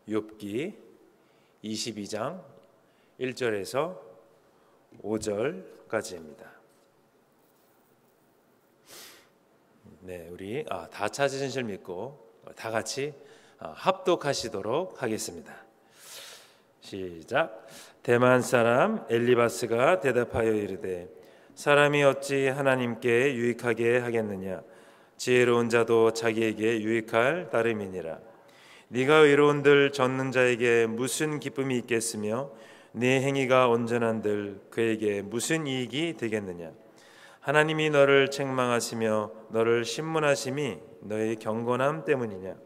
욥기 22장 1절에서 5절까지입니다. 네, 우리 다 찾으신 줄 믿고 다 같이 합독하시도록 하겠습니다. 시작. 대만 사람 엘리바스가 대답하여 이르되 사람이 어찌 하나님께 유익하게 하겠느냐? 지혜로운 자도 자기에게 유익할 따름이니라. 네가 의로운들 젖는 자에게 무슨 기쁨이 있겠으며 네 행위가 온전한들 그에게 무슨 이익이 되겠느냐? 하나님이 너를 책망하시며 너를 신문하심이 너의 경건함 때문이냐?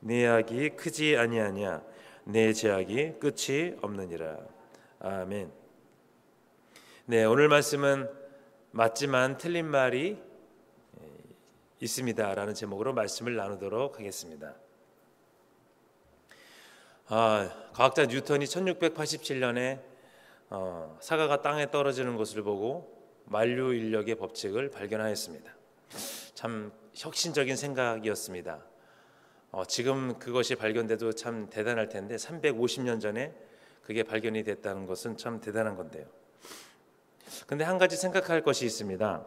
네 악이 크지 아니하냐? 내 죄악이 끝이 없느니라. 아멘. 네, 오늘 말씀은 맞지만 틀린 말이 있습니다라는 제목으로 말씀을 나누도록 하겠습니다. 과학자 뉴턴이 1687년에 사과가 땅에 떨어지는 것을 보고 만류인력의 법칙을 발견하였습니다. 참 혁신적인 생각이었습니다. 지금 그것이 발견돼도 참 대단할 텐데 350년 전에 그게 발견이 됐다는 것은 참 대단한 건데요. 근데 한 가지 생각할 것이 있습니다.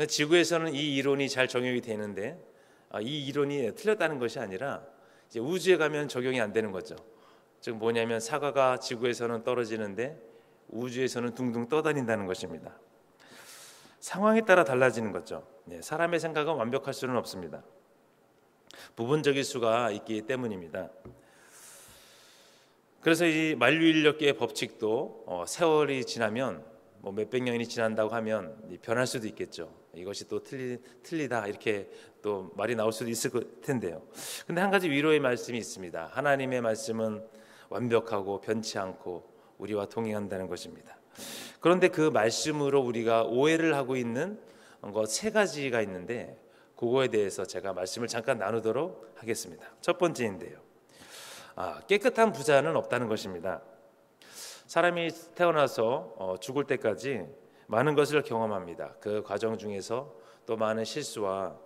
지구에서는 이 이론이 잘 적용이 되는데 이 이론이 틀렸다는 것이 아니라 이제 우주에 가면 적용이 안 되는 거죠. 즉 뭐냐면 사과가 지구에서는 떨어지는데 우주에서는 둥둥 떠다닌다는 것입니다. 상황에 따라 달라지는 거죠. 네, 사람의 생각은 완벽할 수는 없습니다. 부분적일 수가 있기 때문입니다. 그래서 이 만류인력계의 법칙도 세월이 지나면 몇백 년이 지난다고 하면 변할 수도 있겠죠. 이것이 또 틀리다 이렇게 또 말이 나올 수도 있을 텐데요. 근데 한 가지 위로의 말씀이 있습니다. 하나님의 말씀은 완벽하고 변치 않고 우리와 동행한다는 것입니다. 그런데 그 말씀으로 우리가 오해를 하고 있는 것 세 가지가 있는데 그거에 대해서 제가 말씀을 잠깐 나누도록 하겠습니다. 첫 번째인데요. 깨끗한 부자는 없다는 것입니다. 사람이 태어나서 죽을 때까지 많은 것을 경험합니다. 그 과정 중에서 또 많은 실수와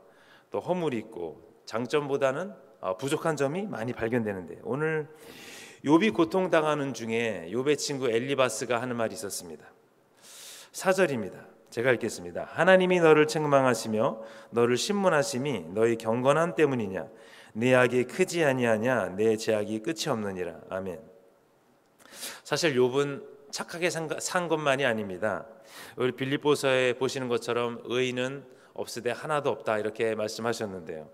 또 허물이 있고 장점보다는 부족한 점이 많이 발견되는데 오늘 욥이 고통당하는 중에 욥의 친구 엘리바스가 하는 말이 있었습니다. 4절입니다. 제가 읽겠습니다. 하나님이 너를 책망하시며 너를 신문하심이 너의 경건함 때문이냐? 내 악이 크지 아니하냐? 내 죄악이 끝이 없느니라. 아멘. 사실 욥은 착하게 산 것만이 아닙니다. 우리 빌립보서에 보시는 것처럼 의인은 없으되 하나도 없다 이렇게 말씀하셨는데요.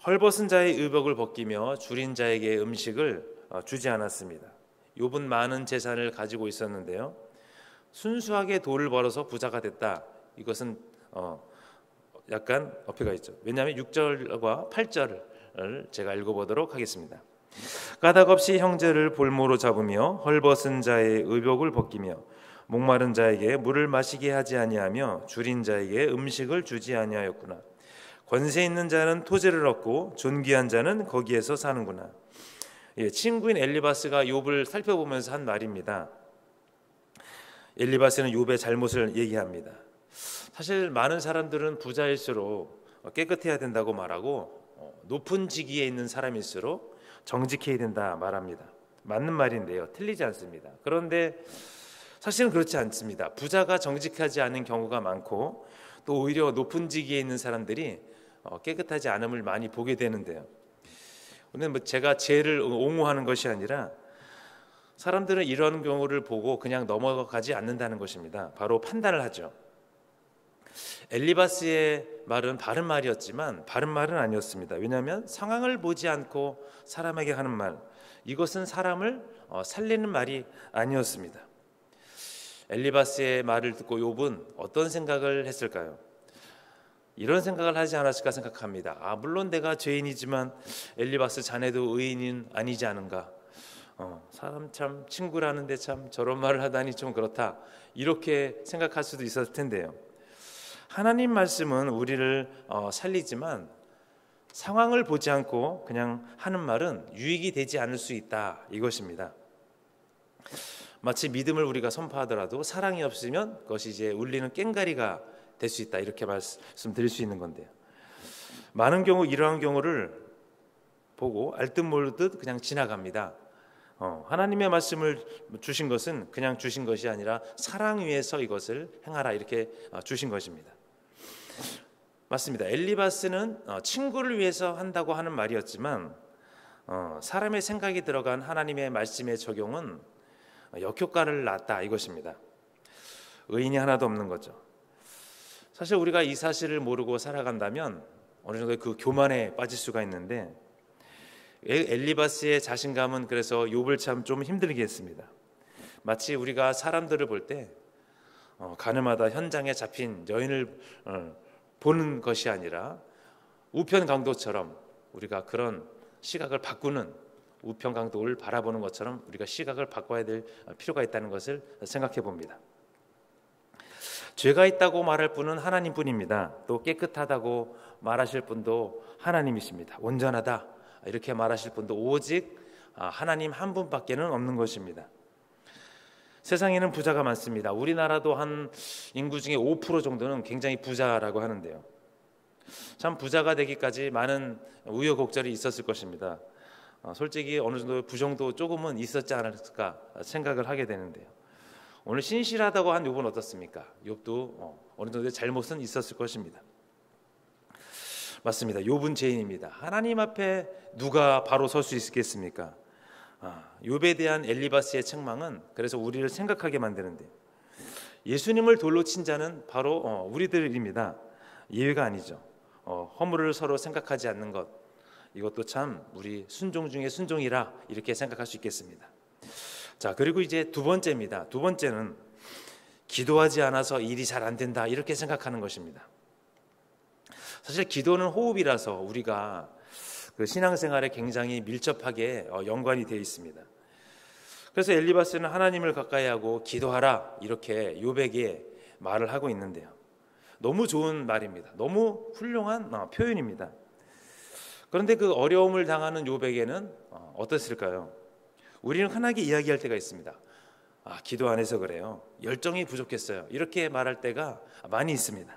헐벗은 자의 의복을 벗기며 줄인 자에게 음식을 주지 않았습니다. 욥은 많은 재산을 가지고 있었는데요. 순수하게 돈을 벌어서 부자가 됐다. 이것은 약간 어폐가 있죠. 왜냐하면 6절과 8절을 제가 읽어보도록 하겠습니다. 까닭없이 형제를 볼모로 잡으며 헐벗은 자의 의복을 벗기며 목마른 자에게 물을 마시게 하지 아니하며 줄인 자에게 음식을 주지 아니하였구나. 권세 있는 자는 토지를 얻고 존귀한 자는 거기에서 사는구나. 친구인 엘리바스가 욥을 살펴보면서 한 말입니다. 엘리바스는 욥의 잘못을 얘기합니다. 사실 많은 사람들은 부자일수록 깨끗해야 된다고 말하고 높은 직위에 있는 사람일수록 정직해야 된다 말합니다. 맞는 말인데요. 틀리지 않습니다. 그런데 사실은 그렇지 않습니다. 부자가 정직하지 않은 경우가 많고 또 오히려 높은 직위에 있는 사람들이 깨끗하지 않음을 많이 보게 되는데요. 근데 제가 죄를 옹호하는 것이 아니라 사람들은 이런 경우를 보고 그냥 넘어가지 않는다는 것입니다. 바로 판단을 하죠. 엘리바스의 말은 바른 말이었지만 바른 말은 아니었습니다. 왜냐하면 상황을 보지 않고 사람에게 하는 말, 이것은 사람을 살리는 말이 아니었습니다. 엘리바스의 말을 듣고 욥은 어떤 생각을 했을까요? 이런 생각을 하지 않았을까 생각합니다. 물론 내가 죄인이지만 엘리바스 자네도 의인은 아니지 않은가? 사람 참 친구라는데 참 저런 말을 하다니 좀 그렇다. 이렇게 생각할 수도 있었을 텐데요. 하나님 말씀은 우리를 살리지만 상황을 보지 않고 그냥 하는 말은 유익이 되지 않을 수 있다 이것입니다. 마치 믿음을 우리가 선포하더라도 사랑이 없으면 그것이 이제 울리는 꽹과리가 될 수 있다 이렇게 말씀드릴 수 있는 건데요. 많은 경우 이러한 경우를 보고 알듯 모르듯 그냥 지나갑니다. 하나님의 말씀을 주신 것은 그냥 주신 것이 아니라 사랑 위에서 이것을 행하라 이렇게 주신 것입니다. 맞습니다. 엘리바스는 친구를 위해서 한다고 하는 말이었지만 사람의 생각이 들어간 하나님의 말씀의 적용은 역효과를 낳았다 이것입니다. 의인이 하나도 없는 거죠. 사실 우리가 이 사실을 모르고 살아간다면 어느 정도 그 교만에 빠질 수가 있는데 엘리바스의 자신감은 그래서 욥을 참 좀 힘들게 했습니다. 마치 우리가 사람들을 볼 때 가늠하다 현장에 잡힌 여인을 보는 것이 아니라 우편 강도처럼 우리가 그런 시각을 바꾸는 우편 강도를 바라보는 것처럼 우리가 시각을 바꿔야 될 필요가 있다는 것을 생각해 봅니다. 죄가 있다고 말할 분은 하나님뿐입니다. 또 깨끗하다고 말하실 분도 하나님이십니다. 온전하다 이렇게 말하실 분도 오직 하나님 한 분밖에는 없는 것입니다. 세상에는 부자가 많습니다. 우리나라도 한 인구 중에 5% 정도는 굉장히 부자라고 하는데요. 참 부자가 되기까지 많은 우여곡절이 있었을 것입니다. 솔직히 어느 정도 부정도 조금은 있었지 않을까 생각을 하게 되는데요. 오늘 신실하다고 한 욥은 어떻습니까? 욥도 어느 정도의 잘못은 있었을 것입니다. 맞습니다. 욥은 죄인입니다. 하나님 앞에 누가 바로 설 수 있겠습니까? 욥에 대한 엘리바스의 책망은 그래서 우리를 생각하게 만드는데 예수님을 돌로 친 자는 바로 우리들입니다. 예외가 아니죠. 허물을 서로 생각하지 않는 것 이것도 참 우리 순종 중에 순종이라 이렇게 생각할 수 있겠습니다. 자, 그리고 이제 두 번째입니다. 두 번째는 기도하지 않아서 일이 잘 안 된다 이렇게 생각하는 것입니다. 사실 기도는 호흡이라서 우리가 그 신앙생활에 굉장히 밀접하게 연관이 되어 있습니다. 그래서 엘리바스는 하나님을 가까이 하고 기도하라 이렇게 욥에게 말을 하고 있는데요. 너무 좋은 말입니다. 너무 훌륭한 표현입니다. 그런데 그 어려움을 당하는 욥에게는 어떻을까요? 우리는 흔하게 이야기할 때가 있습니다. 기도 안 해서 그래요. 열정이 부족했어요. 이렇게 말할 때가 많이 있습니다.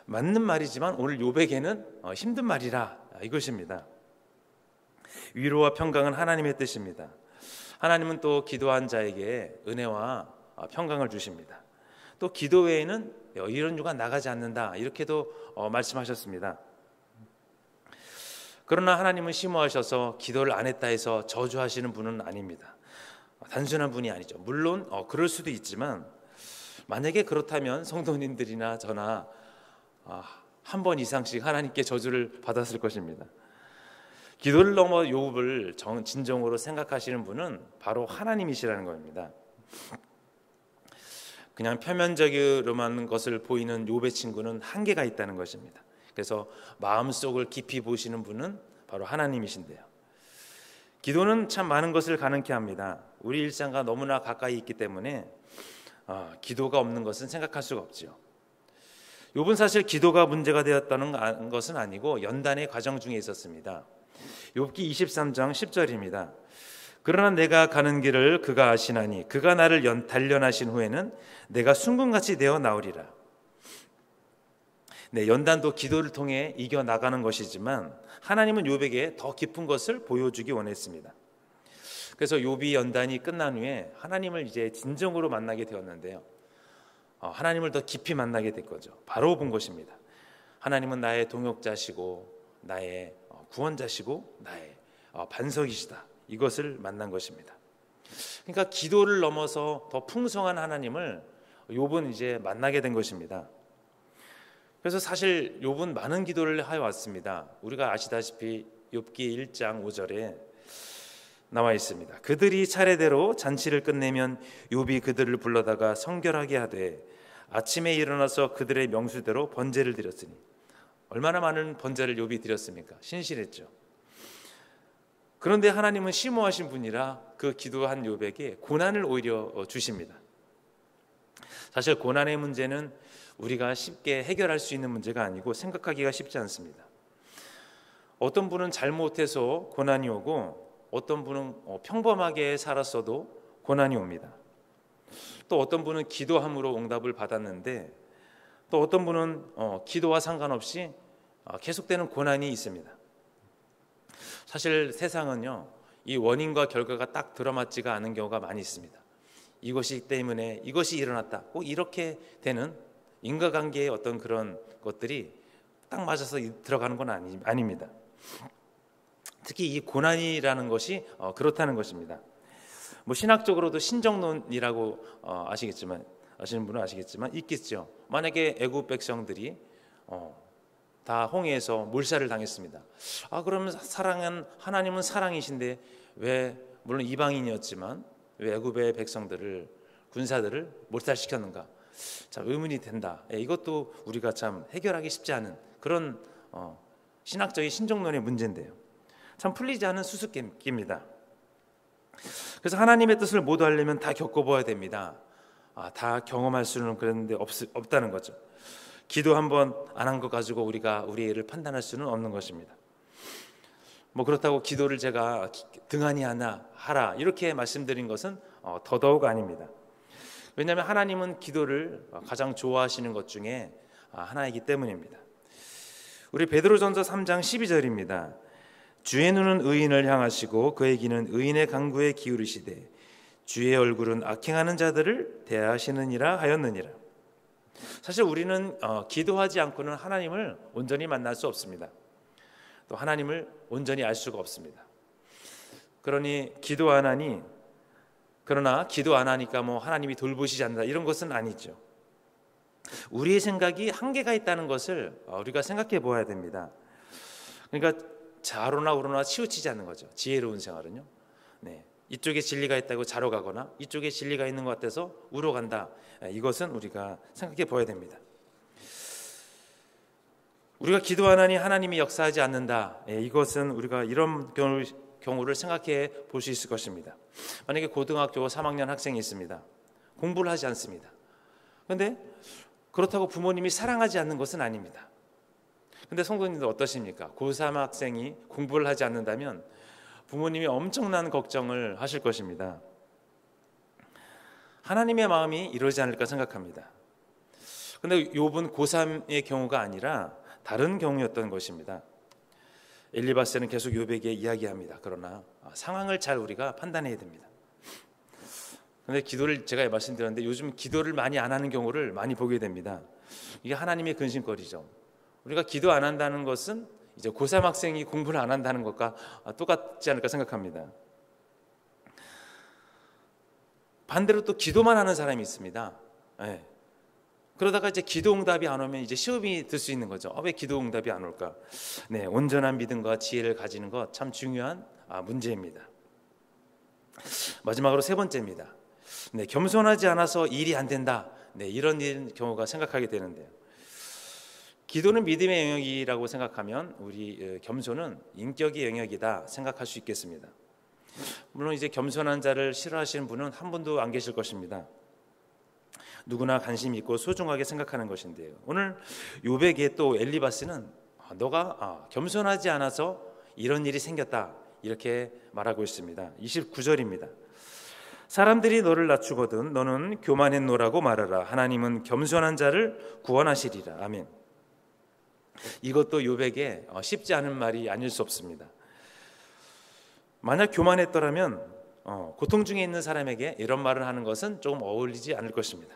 맞는 말이지만 오늘 욥에게는 힘든 말이라 이것입니다. 위로와 평강은 하나님의 뜻입니다. 하나님은 또 기도한 자에게 은혜와 평강을 주십니다. 또 기도 외에는 이런 유가 나가지 않는다 이렇게도 말씀하셨습니다. 그러나 하나님은 심오하셔서 기도를 안 했다 해서 저주하시는 분은 아닙니다. 단순한 분이 아니죠. 물론 그럴 수도 있지만 만약에 그렇다면 성도님들이나 저나 한 번 이상씩 하나님께 저주를 받았을 것입니다. 기도를 넘어 욥을 진정으로 생각하시는 분은 바로 하나님이시라는 겁니다. 그냥 표면적으로만 것을 보이는 욥의 친구는 한계가 있다는 것입니다. 그래서 마음속을 깊이 보시는 분은 바로 하나님이신데요. 기도는 참 많은 것을 가능케 합니다. 우리 일상과 너무나 가까이 있기 때문에 기도가 없는 것은 생각할 수가 없죠. 욥은 사실 기도가 문제가 되었다는 것은 아니고 연단의 과정 중에 있었습니다. 욥기 23장 10절입니다. 그러나 내가 가는 길을 그가 아시나니 그가 나를 단련하신 후에는 내가 순금같이 되어 나오리라. 네, 연단도 기도를 통해 이겨나가는 것이지만 하나님은 욥에게 더 깊은 것을 보여주기 원했습니다. 그래서 욥이 연단이 끝난 후에 하나님을 이제 진정으로 만나게 되었는데요. 하나님을 더 깊이 만나게 된 거죠. 바로 본 것입니다. 하나님은 나의 동역자시고 나의 구원자시고 나의 반석이시다. 이것을 만난 것입니다. 그러니까 기도를 넘어서 더 풍성한 하나님을 욥은 이제 만나게 된 것입니다. 그래서 사실 욥은 많은 기도를 해왔습니다. 우리가 아시다시피 욥기 1장 5절에 나와 있습니다. 그들이 차례대로 잔치를 끝내면 욥이 그들을 불러다가 성결하게 하되 아침에 일어나서 그들의 명수대로 번제를 드렸으니 얼마나 많은 번제를 욥이 드렸습니까? 신실했죠. 그런데 하나님은 심오하신 분이라 그 기도한 욥에게 고난을 오히려 주십니다. 사실 고난의 문제는 우리가 쉽게 해결할 수 있는 문제가 아니고 생각하기가 쉽지 않습니다. 어떤 분은 잘못해서 고난이 오고 어떤 분은 평범하게 살았어도 고난이 옵니다. 또 어떤 분은 기도함으로 응답을 받았는데 또 어떤 분은 기도와 상관없이 계속되는 고난이 있습니다. 사실 세상은요, 이 원인과 결과가 딱 들어맞지가 않은 경우가 많이 있습니다. 이것이 때문에 이것이 일어났다, 꼭 이렇게 되는 인과관계의 어떤 그런 것들이 딱 맞아서 들어가는 건 아닙니다. 특히 이 고난이라는 것이 그렇다는 것입니다. 뭐 신학적으로도 신정론이라고 아시는 분은 아시겠지만 있겠죠. 만약에 애굽 백성들이 다 홍해에서 몰살을 당했습니다. 그러면 하나님은 사랑이신데 왜, 물론 이방인이었지만 왜 애굽의 백성들을, 군사들을 몰살시켰는가? 참 의문이 된다. 이것도 우리가 참 해결하기 쉽지 않은 그런 신학적인 신정론의 문제인데요. 참 풀리지 않은 수수께끼입니다. 그래서 하나님의 뜻을 모두 하려면 다 겪어봐야 됩니다. 다 경험할 수는 그랬는데 없다는 거죠. 기도 한번 안 한 것 가지고 우리가 우리의 일을 판단할 수는 없는 것입니다. 뭐 그렇다고 기도를 제가 등한히 하라 이렇게 말씀드린 것은 더더욱 아닙니다. 왜냐하면 하나님은 기도를 가장 좋아하시는 것 중에 하나이기 때문입니다. 우리 베드로전서 3장 12절입니다. 주의 눈은 의인을 향하시고 그의 귀는 의인의 간구에 기울이시되 주의 얼굴은 악행하는 자들을 대하시느니라 하였느니라. 사실 우리는 기도하지 않고는 하나님을 온전히 만날 수 없습니다. 또 하나님을 온전히 알 수가 없습니다. 그러나 기도 안 하니까 뭐 하나님이 돌보시지 않는다 이런 것은 아니죠. 우리의 생각이 한계가 있다는 것을 우리가 생각해 보아야 됩니다. 그러니까 좌로나 우로나 치우치지 않는 거죠. 지혜로운 생활은요. 이쪽에 진리가 있다고 좌로 가거나 이쪽에 진리가 있는 것 같아서 우로 간다. 이것은 우리가 생각해 보아야 됩니다. 우리가 기도 안 하니 하나님이 역사하지 않는다. 이것은 우리가 이런 경우를 생각해 볼 수 있을 것입니다. 만약에 고등학교 3학년 학생이 있습니다. 공부를 하지 않습니다. 그런데 그렇다고 부모님이 사랑하지 않는 것은 아닙니다. 근데 성도님들 어떠십니까? 고3 학생이 공부를 하지 않는다면 부모님이 엄청난 걱정을 하실 것입니다. 하나님의 마음이 이러지 않을까 생각합니다. 그런데 욥은 고3의 경우가 아니라 다른 경우였던 것입니다. 엘리바스는 계속 욥에게 이야기합니다. 그러나 상황을 잘 우리가 판단해야 됩니다. 그런데 기도를 제가 말씀드렸는데 요즘 기도를 많이 안 하는 경우를 많이 보게 됩니다. 이게 하나님의 근심거리죠. 우리가 기도 안 한다는 것은 이제 고3 학생이 공부를 안 한다는 것과 똑같지 않을까 생각합니다. 반대로 또 기도만 하는 사람이 있습니다. 그러다가 이제 기도 응답이 안 오면 이제 시험이 들 수 있는 거죠. 왜 기도 응답이 안 올까? 온전한 믿음과 지혜를 가지는 것 참 중요한 문제입니다. 마지막으로 세 번째입니다. 겸손하지 않아서 일이 안 된다. 이런 경우가 생각하게 되는데요. 기도는 믿음의 영역이라고 생각하면 우리 겸손은 인격의 영역이다 생각할 수 있겠습니다. 물론 이제 겸손한 자를 싫어하시는 분은 한 분도 안 계실 것입니다. 누구나 관심 있고 소중하게 생각하는 것인데요. 오늘 욥에게 또 엘리바스는 너가 겸손하지 않아서 이런 일이 생겼다 이렇게 말하고 있습니다. 29절입니다. 사람들이 너를 낮추거든 너는 교만했노라고 말하라. 하나님은 겸손한 자를 구원하시리라. 아멘. 이것도 욥에게 쉽지 않은 말이 아닐 수 없습니다. 만약 교만했더라면 고통 중에 있는 사람에게 이런 말을 하는 것은 조금 어울리지 않을 것입니다.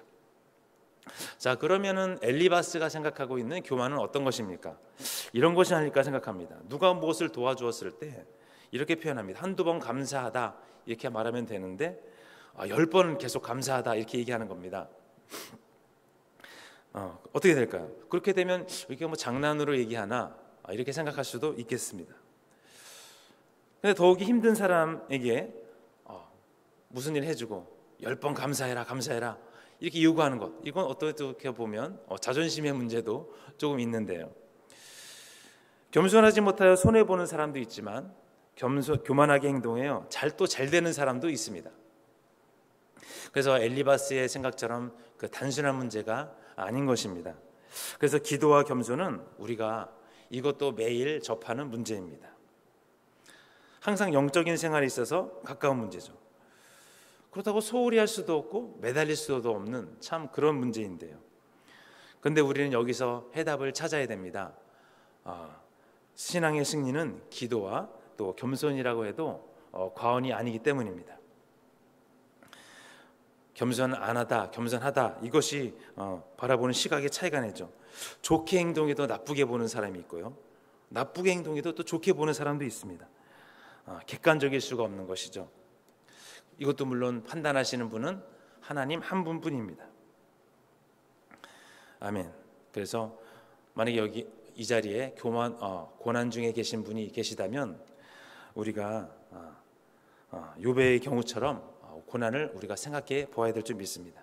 자, 그러면은 엘리바스가 생각하고 있는 교만은 어떤 것입니까? 이런 것이 아닐까 생각합니다. 누가 무엇을 도와주었을 때 이렇게 표현합니다. 한두 번 감사하다 이렇게 말하면 되는데 10번 계속 감사하다 이렇게 얘기하는 겁니다. 어떻게 될까요? 그렇게 되면 이렇게 뭐 장난으로 얘기하나 이렇게 생각할 수도 있겠습니다. 근데 더욱이 힘든 사람에게 무슨 일 해주고 10번 감사해라 이렇게 요구하는 것, 이건 어떻게 보면 자존심의 문제도 조금 있는데요. 겸손하지 못하여 손해보는 사람도 있지만 교만하게 행동해요 잘 되는 사람도 있습니다. 그래서 엘리바스의 생각처럼 그 단순한 문제가 아닌 것입니다. 그래서 기도와 겸손은 우리가 이것도 매일 접하는 문제입니다. 항상 영적인 생활에 있어서 가까운 문제죠. 그렇다고 소홀히 할 수도 없고 매달릴 수도 없는 참 그런 문제인데요. 그런데 우리는 여기서 해답을 찾아야 됩니다. 신앙의 승리는 기도와 또 겸손이라고 해도 과언이 아니기 때문입니다. 겸손 안 하다, 겸손하다, 이것이 바라보는 시각의 차이가 나죠. 좋게 행동해도 나쁘게 보는 사람이 있고요, 나쁘게 행동해도 또 좋게 보는 사람도 있습니다. 객관적일 수가 없는 것이죠. 이것도 물론 판단하시는 분은 하나님 한 분뿐입니다. 아멘. 그래서 만약에 여기 이 자리에 고난 중에 계신 분이 계시다면 우리가 욥의 경우처럼 고난을 우리가 생각해 보아야 될 줄 믿습니다.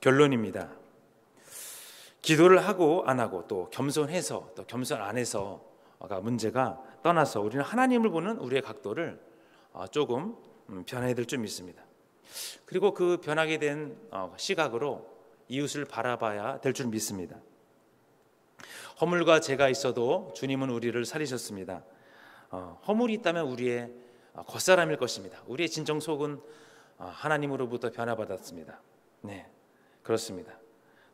결론입니다. 기도를 하고 안 하고 또 겸손해서 또 겸손 안 해서가 문제가 떠나서 우리는 하나님을 보는 우리의 각도를 조금 변해야 될 줄 믿습니다. 그리고 그 변하게 된 시각으로 이웃을 바라봐야 될 줄 믿습니다. 허물과 죄가 있어도 주님은 우리를 살리셨습니다. 허물이 있다면 우리의 겉사람일 것입니다. 우리의 진정 속은 하나님으로부터 변화받았습니다. 네, 그렇습니다.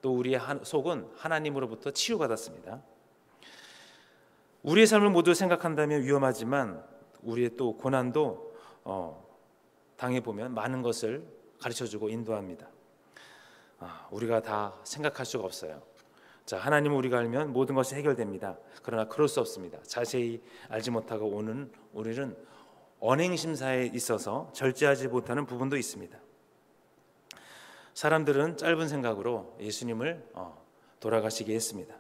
또 우리의 속은 하나님으로부터 치유받았습니다. 우리의 삶을 모두 생각한다면 위험하지만 우리의 또 고난도 당해보면 많은 것을 가르쳐주고 인도합니다. 우리가 다 생각할 수가 없어요. 자, 하나님을 우리가 알면 모든 것이 해결됩니다. 그러나 그럴 수 없습니다. 자세히 알지 못하고 오는 우리는 언행심사에 있어서 절제하지 못하는 부분도 있습니다. 사람들은 짧은 생각으로 예수님을 돌아가시게 했습니다.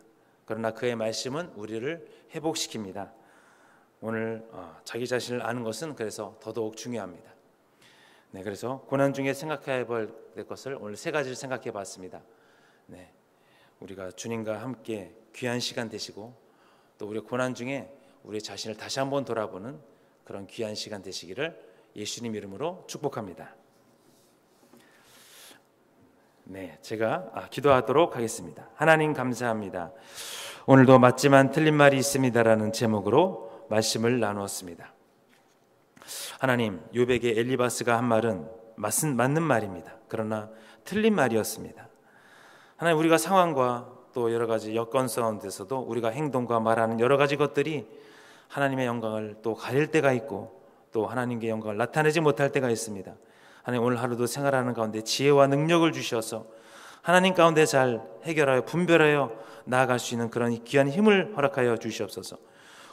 그러나 그의 말씀은 우리를 회복시킵니다. 오늘 자기 자신을 아는 것은 그래서 더더욱 중요합니다. 네, 그래서 고난 중에 생각해야 될 것을 오늘 세 가지를 생각해 봤습니다. 네, 우리가 주님과 함께 귀한 시간 되시고 또 우리 고난 중에 우리 자신을 다시 한번 돌아보는 그런 귀한 시간 되시기를 예수님 이름으로 축복합니다. 네, 제가 기도하도록 하겠습니다. 하나님 감사합니다. 오늘도 맞지만 틀린 말이 있습니다라는 제목으로 말씀을 나누었습니다. 하나님, 욥에게 엘리바스가 한 말은 맞는 말입니다. 그러나 틀린 말이었습니다. 하나님, 우리가 상황과 또 여러 가지 여건 가운데서도 우리가 행동과 말하는 여러 가지 것들이 하나님의 영광을 또 가릴 때가 있고 또 하나님의 영광을 나타내지 못할 때가 있습니다. 하나님, 오늘 하루도 생활하는 가운데 지혜와 능력을 주셔서 하나님 가운데 잘 해결하여 분별하여 나아갈 수 있는 그런 귀한 힘을 허락하여 주시옵소서.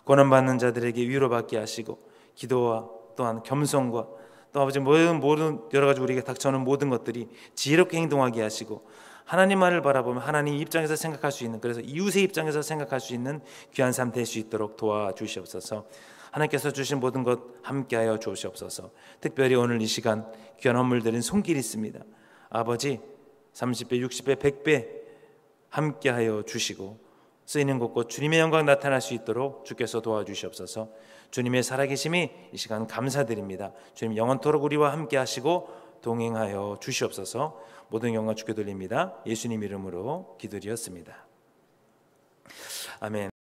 고난받는 자들에게 위로받게 하시고 기도와 또한 겸손과 또 아버지 모든 여러 가지 우리에게 닥쳐오는 모든 것들이 지혜롭게 행동하게 하시고 하나님만을 바라보면 하나님 입장에서 생각할 수 있는, 그래서 이웃의 입장에서 생각할 수 있는 귀한 삶 될 수 있도록 도와주시옵소서. 하나님께서 주신 모든 것 함께하여 주시옵소서. 특별히 오늘 이 시간 귀한 헌물 드린 손길이 있습니다. 아버지 30배, 60배, 100배 함께하여 주시고 쓰이는 곳곳 주님의 영광 나타날 수 있도록 주께서 도와주시옵소서. 주님의 살아계심이 이 시간 감사드립니다. 주님 영원토록 우리와 함께하시고 동행하여 주시옵소서. 모든 영광 주께 돌립니다. 예수님 이름으로 기도드렸습니다. 아멘.